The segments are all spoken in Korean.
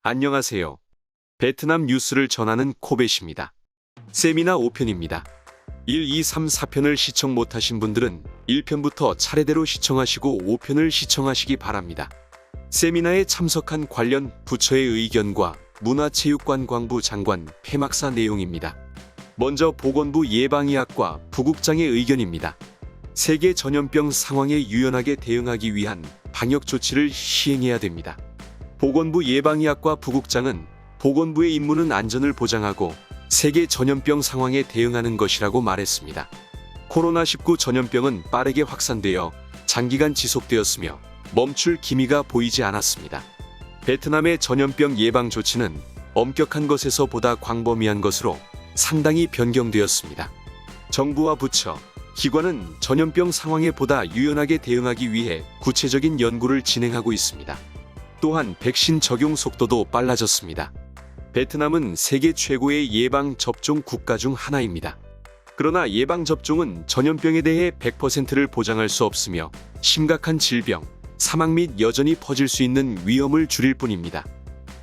안녕하세요. 베트남 뉴스를 전하는 코벳입니다. 세미나 5편입니다. 1, 2, 3, 4편을 시청 못하신 분들은 1편부터 차례대로 시청하시고 5편을 시청하시기 바랍니다. 세미나에 참석한 관련 부처의 의견과 문화체육관광부 장관 폐막사 내용입니다. 먼저 보건부 예방의학과 부국장의 의견입니다. 세계 전염병 상황에 유연하게 대응하기 위한 방역 조치를 시행해야 됩니다. 보건부 예방의학과 부국장은 보건부의 임무는 안전을 보장하고 세계 전염병 상황에 대응하는 것이라고 말했습니다. 코로나19 전염병은 빠르게 확산되어 장기간 지속되었으며 멈출 기미가 보이지 않았습니다. 베트남의 전염병 예방 조치는 엄격한 것에서 보다 광범위한 것으로 상당히 변경되었습니다. 정부와 부처, 기관은 전염병 상황에 보다 유연하게 대응하기 위해 구체적인 연구를 진행하고 있습니다. 또한 백신 적용 속도도 빨라졌습니다. 베트남은 세계 최고의 예방 접종 국가 중 하나입니다. 그러나 예방 접종은 전염병에 대해 100%를 보장할 수 없으며 심각한 질병, 사망 및 여전히 퍼질 수 있는 위험을 줄일 뿐입니다.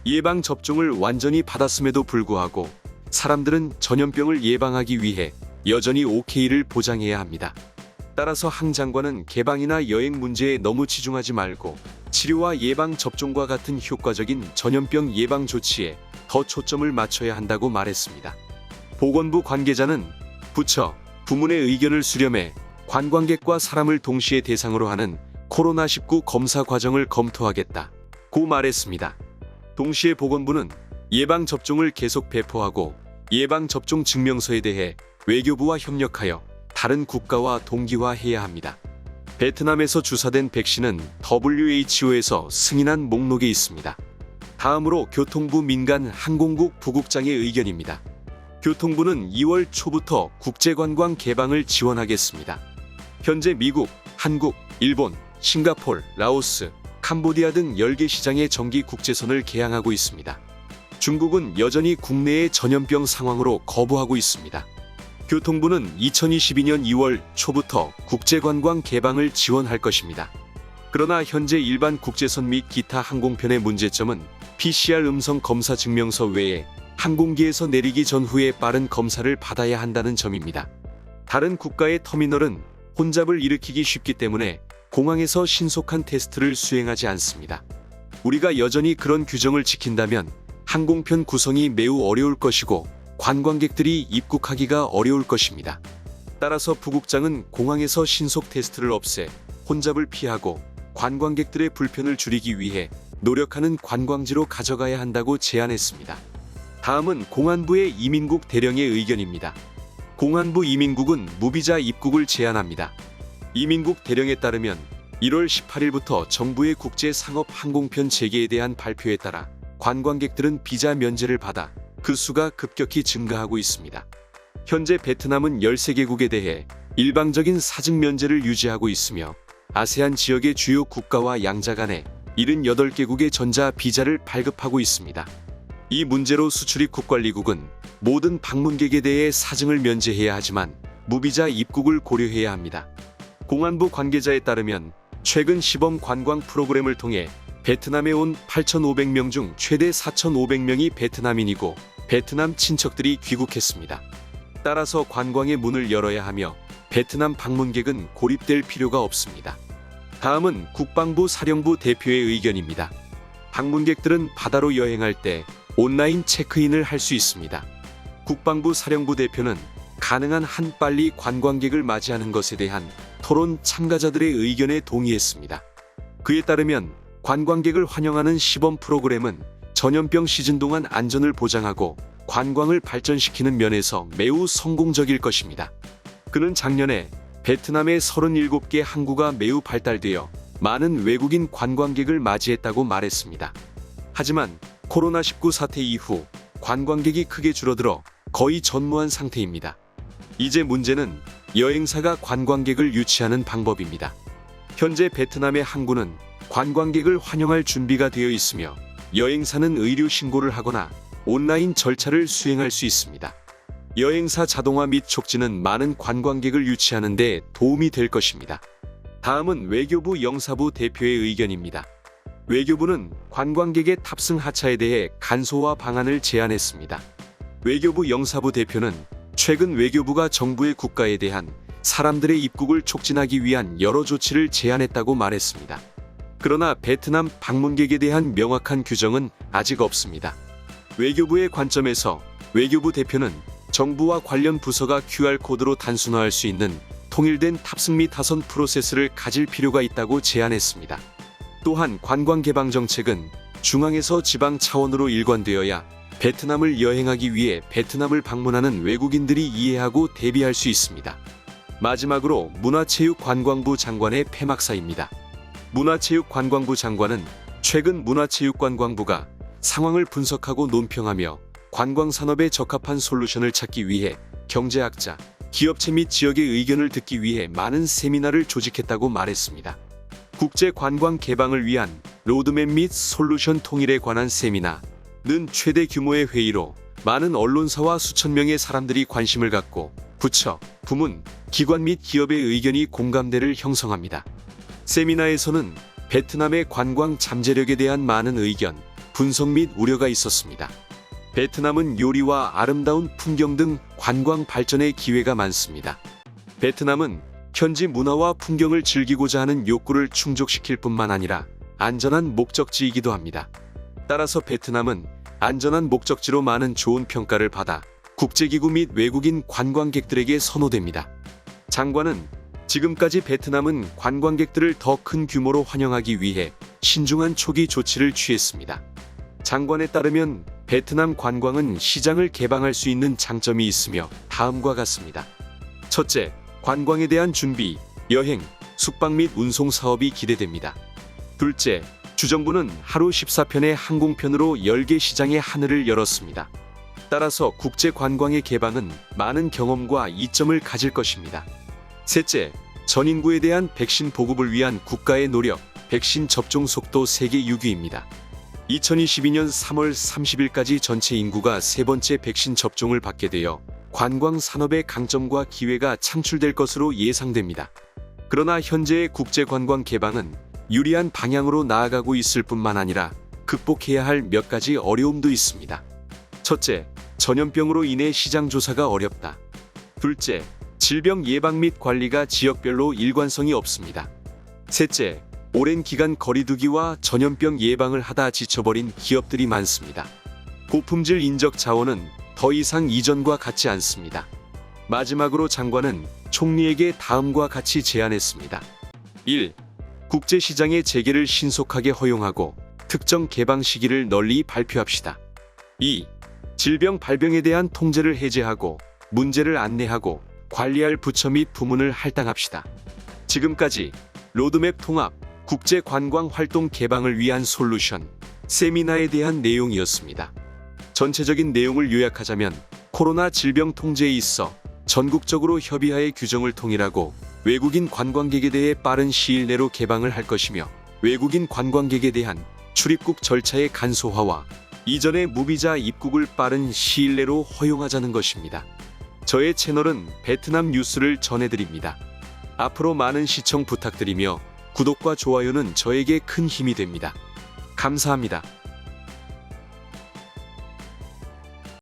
예방 접종을 완전히 받았음에도 불구하고 사람들은 전염병을 예방하기 위해 여전히 OK를 보장해야 합니다. 따라서 항 장관은 개방이나 여행 문제에 너무 치중하지 말고 치료와 예방 접종과 같은 효과적인 전염병 예방 조치에 더 초점을 맞춰야 한다고 말했습니다. 보건부 관계자는 부처, 부문의 의견을 수렴해 관광객과 사람을 동시에 대상으로 하는 코로나19 검사 과정을 검토하겠다고 말했습니다. 동시에 보건부는 예방 접종을 계속 배포하고 예방 접종 증명서에 대해 외교부와 협력하여 다른 국가와 동기화해야 합니다. 베트남에서 주사된 백신은 WHO에서 승인한 목록에 있습니다. 다음으로 교통부 민간 항공국 부국장의 의견입니다. 교통부는 2월 초부터 국제관광 개방을 지원하겠습니다. 현재 미국, 한국, 일본, 싱가폴, 라오스, 캄보디아 등 10개 시장의 정기 국제선을 개항하고 있습니다. 중국은 여전히 국내의 전염병 상황으로 거부하고 있습니다. 교통부는 2022년 2월 초부터 국제관광 개방을 지원할 것입니다. 그러나 현재 일반 국제선 및 기타 항공편의 문제점은 PCR 음성 검사 증명서 외에 항공기에서 내리기 전후에 빠른 검사를 받아야 한다는 점입니다. 다른 국가의 터미널은 혼잡을 일으키기 쉽기 때문에 공항에서 신속한 테스트를 수행하지 않습니다. 우리가 여전히 그런 규정을 지킨다면 항공편 구성이 매우 어려울 것이고 관광객들이 입국하기가 어려울 것입니다. 따라서 부국장은 공항에서 신속 테스트를 없애 혼잡을 피하고 관광객들의 불편을 줄이기 위해 노력하는 관광지로 가져가야 한다고 제안했습니다. 다음은 공안부의 이민국 대령의 의견입니다. 공안부 이민국은 무비자 입국을 제한합니다. 이민국 대령에 따르면 1월 18일부터 정부의 국제상업항공편 재개에 대한 발표에 따라 관광객들은 비자 면제를 받아 그 수가 급격히 증가하고 있습니다. 현재 베트남은 13개국에 대해 일방적인 사증 면제를 유지하고 있으며 아세안 지역의 주요 국가와 양자 간에 78개국의 전자 비자를 발급하고 있습니다. 이 문제로 수출입국관리국은 모든 방문객에 대해 사증을 면제해야 하지만 무비자 입국을 고려해야 합니다. 공안부 관계자에 따르면 최근 시범 관광 프로그램을 통해 베트남에 온 8,500명 중 최대 4,500명이 베트남인이고 베트남 친척들이 귀국했습니다. 따라서 관광의 문을 열어야 하며 베트남 방문객은 고립될 필요가 없습니다. 다음은 국방부 사령부 대표의 의견입니다. 방문객들은 바다로 여행할 때 온라인 체크인을 할 수 있습니다. 국방부 사령부 대표는 가능한 한 빨리 관광객을 맞이하는 것에 대한 토론 참가자들의 의견에 동의했습니다. 그에 따르면 관광객을 환영하는 시범 프로그램은 전염병 시즌 동안 안전을 보장하고 관광을 발전시키는 면에서 매우 성공적일 것입니다. 그는 작년에 베트남의 37개 항구가 매우 발달되어 많은 외국인 관광객을 맞이했다고 말했습니다. 하지만 코로나19 사태 이후 관광객이 크게 줄어들어 거의 전무한 상태입니다. 이제 문제는 여행사가 관광객을 유치하는 방법입니다. 현재 베트남의 항구는 관광객을 환영할 준비가 되어 있으며 여행사는 의료 신고를 하거나 온라인 절차를 수행할 수 있습니다. 여행사 자동화 및 촉진은 많은 관광객을 유치하는 데 도움이 될 것입니다. 다음은 외교부 영사부 대표의 의견입니다. 외교부는 관광객의 탑승 하차에 대해 간소화 방안을 제안했습니다. 외교부 영사부 대표는 최근 외교부가 정부의 국가에 대한 사람들의 입국을 촉진하기 위한 여러 조치를 제안했다고 말했습니다. 그러나 베트남 방문객에 대한 명확한 규정은 아직 없습니다. 외교부의 관점에서 외교부 대표는 정부와 관련 부서가 QR코드로 단순화할 수 있는 통일된 탑승 및 하선 프로세스를 가질 필요가 있다고 제안했습니다. 또한 관광 개방 정책은 중앙에서 지방 차원으로 일관되어야 베트남을 여행하기 위해 베트남을 방문하는 외국인들이 이해하고 대비할 수 있습니다. 마지막으로 문화체육관광부 장관의 폐막사입니다. 문화체육관광부 장관은 최근 문화체육관광부가 상황을 분석하고 논평하며 관광산업에 적합한 솔루션을 찾기 위해 경제학자, 기업체 및 지역의 의견을 듣기 위해 많은 세미나를 조직했다고 말했습니다. 국제 관광 개방을 위한 로드맵 및 솔루션 통일에 관한 세미나는 최대 규모의 회의로 많은 언론사와 수천 명의 사람들이 관심을 갖고 부처, 부문, 기관 및 기업의 의견이 공감대를 형성합니다. 세미나에서는 베트남의 관광 잠재력에 대한 많은 의견, 분석 및 우려가 있었습니다. 베트남은 요리와 아름다운 풍경 등 관광 발전의 기회가 많습니다. 베트남은 현지 문화와 풍경을 즐기고자 하는 욕구를 충족시킬 뿐만 아니라 안전한 목적지이기도 합니다. 따라서 베트남은 안전한 목적지로 많은 좋은 평가를 받아 국제기구 및 외국인 관광객들에게 선호됩니다. 장관은 지금까지 베트남은 관광객들을 더 큰 규모로 환영하기 위해 신중한 초기 조치를 취했습니다. 장관에 따르면 베트남 관광은 시장을 개방할 수 있는 장점이 있으며 다음과 같습니다. 첫째, 관광에 대한 준비, 여행, 숙박 및 운송 사업이 기대됩니다. 둘째, 주정부는 하루 14편의 항공편으로 10개 시장의 하늘을 열었습니다. 따라서 국제 관광의 개방은 많은 경험과 이점을 가질 것입니다. 셋째, 전 인구에 대한 백신 보급을 위한 국가의 노력, 백신 접종 속도 세계 6위입니다. 2022년 3월 30일까지 전체 인구가 세 번째 백신 접종을 받게 되어 관광 산업의 강점과 기회가 창출될 것으로 예상됩니다. 그러나 현재의 국제 관광 개방은 유리한 방향으로 나아가고 있을 뿐만 아니라 극복해야 할 몇 가지 어려움도 있습니다. 첫째, 전염병으로 인해 시장 조사가 어렵다. 둘째, 질병 예방 및 관리가 지역별로 일관성이 없습니다. 셋째, 오랜 기간 거리두기와 전염병 예방을 하다 지쳐버린 기업들이 많습니다. 고품질 인적 자원은 더 이상 이전과 같지 않습니다. 마지막으로 장관은 총리에게 다음과 같이 제안했습니다. 1. 국제시장의 재개를 신속하게 허용하고 특정 개방 시기를 널리 발표합시다. 2. 질병 발병에 대한 통제를 해제하고 문제를 안내하고 관리할 부처 및 부문을 할당합시다. 지금까지 로드맵 통합, 국제 관광 활동 개방을 위한 솔루션, 세미나에 대한 내용이었습니다. 전체적인 내용을 요약하자면 코로나 질병 통제에 있어 전국적으로 협의하에 규정을 통일하고 외국인 관광객에 대해 빠른 시일 내로 개방을 할 것이며 외국인 관광객에 대한 출입국 절차의 간소화와 이전의 무비자 입국을 빠른 시일 내로 허용하자는 것입니다. 저의 채널은 베트남 뉴스를 전해드립니다. 앞으로 많은 시청 부탁드리며 구독과 좋아요는 저에게 큰 힘이 됩니다. 감사합니다.